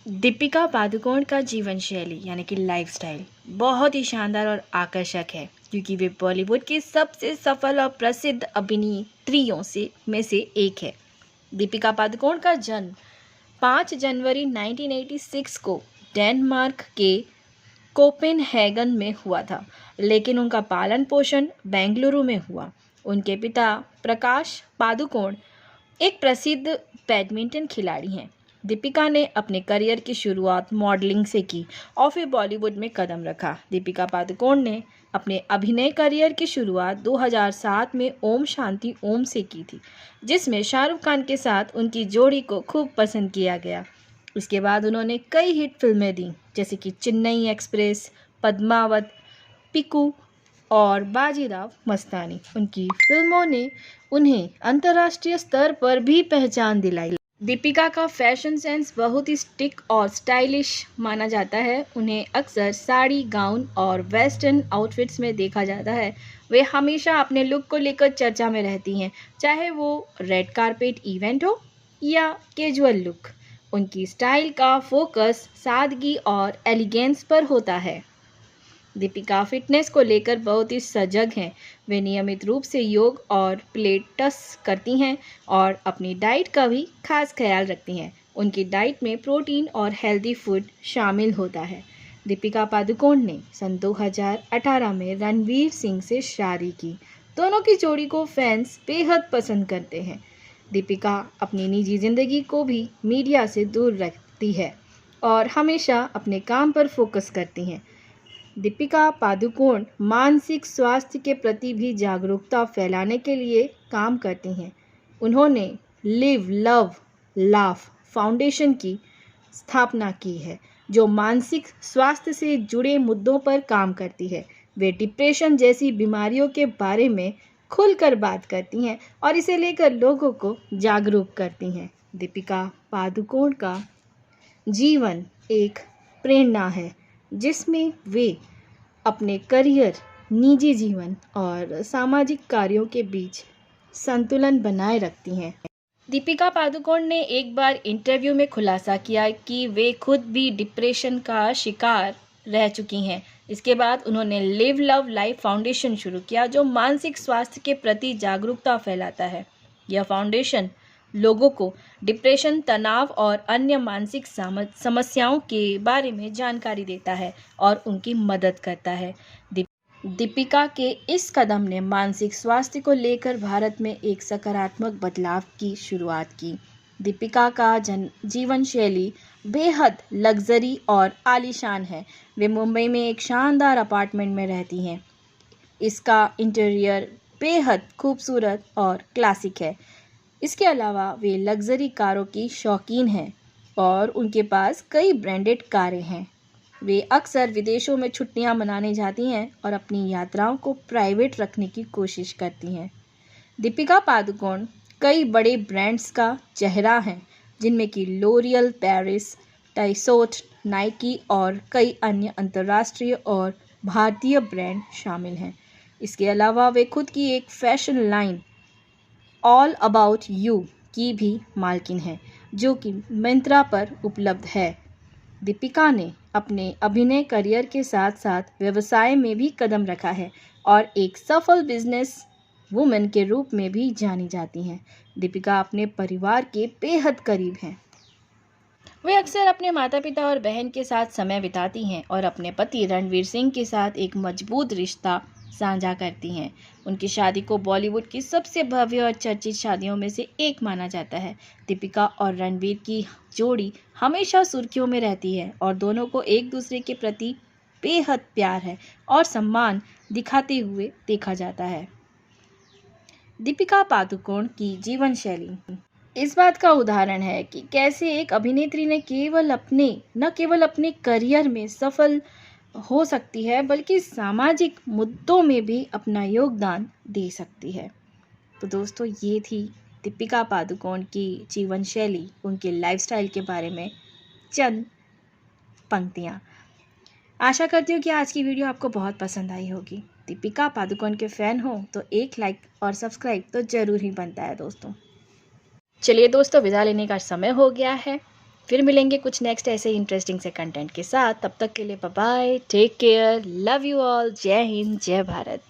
दीपिका पादुकोण का जीवन शैली यानी कि लाइफस्टाइल बहुत ही शानदार और आकर्षक है, क्योंकि वे बॉलीवुड की सबसे सफल और प्रसिद्ध अभिनेत्रियों में से एक है। दीपिका पादुकोण का जन्म 5 जनवरी 1986 को डेनमार्क के कोपेनहेगन में हुआ था, लेकिन उनका पालन पोषण बेंगलुरु में हुआ। उनके पिता प्रकाश पादुकोण एक प्रसिद्ध बैडमिंटन खिलाड़ी हैं। दीपिका ने अपने करियर की शुरुआत मॉडलिंग से की और फिर बॉलीवुड में कदम रखा। दीपिका पादुकोण ने अपने अभिनय करियर की शुरुआत 2007 में ओम शांति ओम से की थी, जिसमें शाहरुख खान के साथ उनकी जोड़ी को खूब पसंद किया गया। इसके बाद उन्होंने कई हिट फिल्में दी, जैसे कि चेन्नई एक्सप्रेस, पद्मावत, पिकू और बाजीराव मस्तानी। उनकी फिल्मों ने उन्हें अंतर्राष्ट्रीय स्तर पर भी पहचान दिलाई। दीपिका का फैशन सेंस बहुत ही स्टिक और स्टाइलिश माना जाता है। उन्हें अक्सर साड़ी, गाउन और वेस्टर्न आउटफिट्स में देखा जाता है। वे हमेशा अपने लुक को लेकर चर्चा में रहती हैं, चाहे वो रेड कारपेट इवेंट हो या कैजुअल लुक। उनकी स्टाइल का फोकस सादगी और एलिगेंस पर होता है। दीपिका फिटनेस को लेकर बहुत ही सजग हैं। वे नियमित रूप से योग और पिलेट्स करती हैं और अपनी डाइट का भी खास ख्याल रखती हैं। उनकी डाइट में प्रोटीन और हेल्दी फूड शामिल होता है। दीपिका पादुकोण ने सन 2018 में रणवीर सिंह से शादी की। दोनों की जोड़ी को फैंस बेहद पसंद करते हैं। दीपिका अपनी निजी ज़िंदगी को भी मीडिया से दूर रखती है और हमेशा अपने काम पर फोकस करती हैं। दीपिका पादुकोण मानसिक स्वास्थ्य के प्रति भी जागरूकता फैलाने के लिए काम करती हैं। उन्होंने लिव लव लाफ फाउंडेशन की स्थापना की है, जो मानसिक स्वास्थ्य से जुड़े मुद्दों पर काम करती है। वे डिप्रेशन जैसी बीमारियों के बारे में खुलकर बात करती हैं और इसे लेकर लोगों को जागरूक करती हैं। दीपिका पादुकोण का जीवन एक प्रेरणा है, जिसमें वे अपने करियर, निजी जीवन और सामाजिक कार्यों के बीच संतुलन बनाए रखती हैं। दीपिका पादुकोण ने एक बार इंटरव्यू में खुलासा किया कि वे खुद भी डिप्रेशन का शिकार रह चुकी हैं। इसके बाद उन्होंने लिव लव लाइफ फाउंडेशन शुरू किया, जो मानसिक स्वास्थ्य के प्रति जागरूकता फैलाता है। यह फाउंडेशन लोगों को डिप्रेशन, तनाव और अन्य मानसिक समस्याओं के बारे में जानकारी देता है और उनकी मदद करता है। दीपिका के इस कदम ने मानसिक स्वास्थ्य को लेकर भारत में एक सकारात्मक बदलाव की शुरुआत की। दीपिका का जीवन शैली बेहद लग्जरी और आलीशान है। वे मुंबई में एक शानदार अपार्टमेंट में रहती हैं। इसका इंटीरियर बेहद खूबसूरत और क्लासिक है। इसके अलावा वे लग्जरी कारों की शौकीन हैं और उनके पास कई ब्रांडेड कारें हैं। वे अक्सर विदेशों में छुट्टियां मनाने जाती हैं और अपनी यात्राओं को प्राइवेट रखने की कोशिश करती हैं। दीपिका पादुकोण कई बड़े ब्रांड्स का चेहरा हैं, जिनमें कि लोरियल पेरिस, टाइसोट, नाइकी और कई अन्य अंतर्राष्ट्रीय और भारतीय ब्रांड शामिल हैं। इसके अलावा वे खुद की एक fashion line all about you की भी मालकिन है, जो कि मिंत्रा पर उपलब्ध है। दीपिका ने अपने अभिनय करियर के साथ साथ व्यवसाय में भी कदम रखा है और एक सफल बिजनेस वुमेन के रूप में भी जानी जाती हैं। दीपिका अपने परिवार के बेहद करीब हैं। वे अक्सर अपने माता पिता और बहन के साथ समय बिताती हैं और अपने पति रणवीर सिंह के साथ एक मजबूत रिश्ता साझा करती हैं। उनकी शादी को बॉलीवुड की सबसे भव्य और चर्चित शादियों में से एक माना जाता है। दीपिका और रणवीर की जोड़ी हमेशा सुर्खियों में रहती है और दोनों को एक दूसरे के प्रति बेहद प्यार है और सम्मान दिखाते हुए देखा जाता है। दीपिका पादुकोण की जीवन शैली इस बात का उदाहरण है कि कैसे एक अभिनेत्री ने न केवल अपने करियर में सफल हो सकती है, बल्कि सामाजिक मुद्दों में भी अपना योगदान दे सकती है। तो दोस्तों, ये थी दीपिका पादुकोण की जीवन शैली, उनके लाइफस्टाइल के बारे में चंद पंक्तियाँ। आशा करती हूँ कि आज की वीडियो आपको बहुत पसंद आई होगी। दीपिका पादुकोण के फ़ैन हो तो एक लाइक और सब्सक्राइब तो ज़रूर ही बनता है दोस्तों। चलिए दोस्तों, विदा लेने का समय हो गया है। फिर मिलेंगे कुछ नेक्स्ट ऐसे इंटरेस्टिंग से कंटेंट के साथ। तब तक के लिए bye bye, take care, love you all, जय हिंद, जय भारत।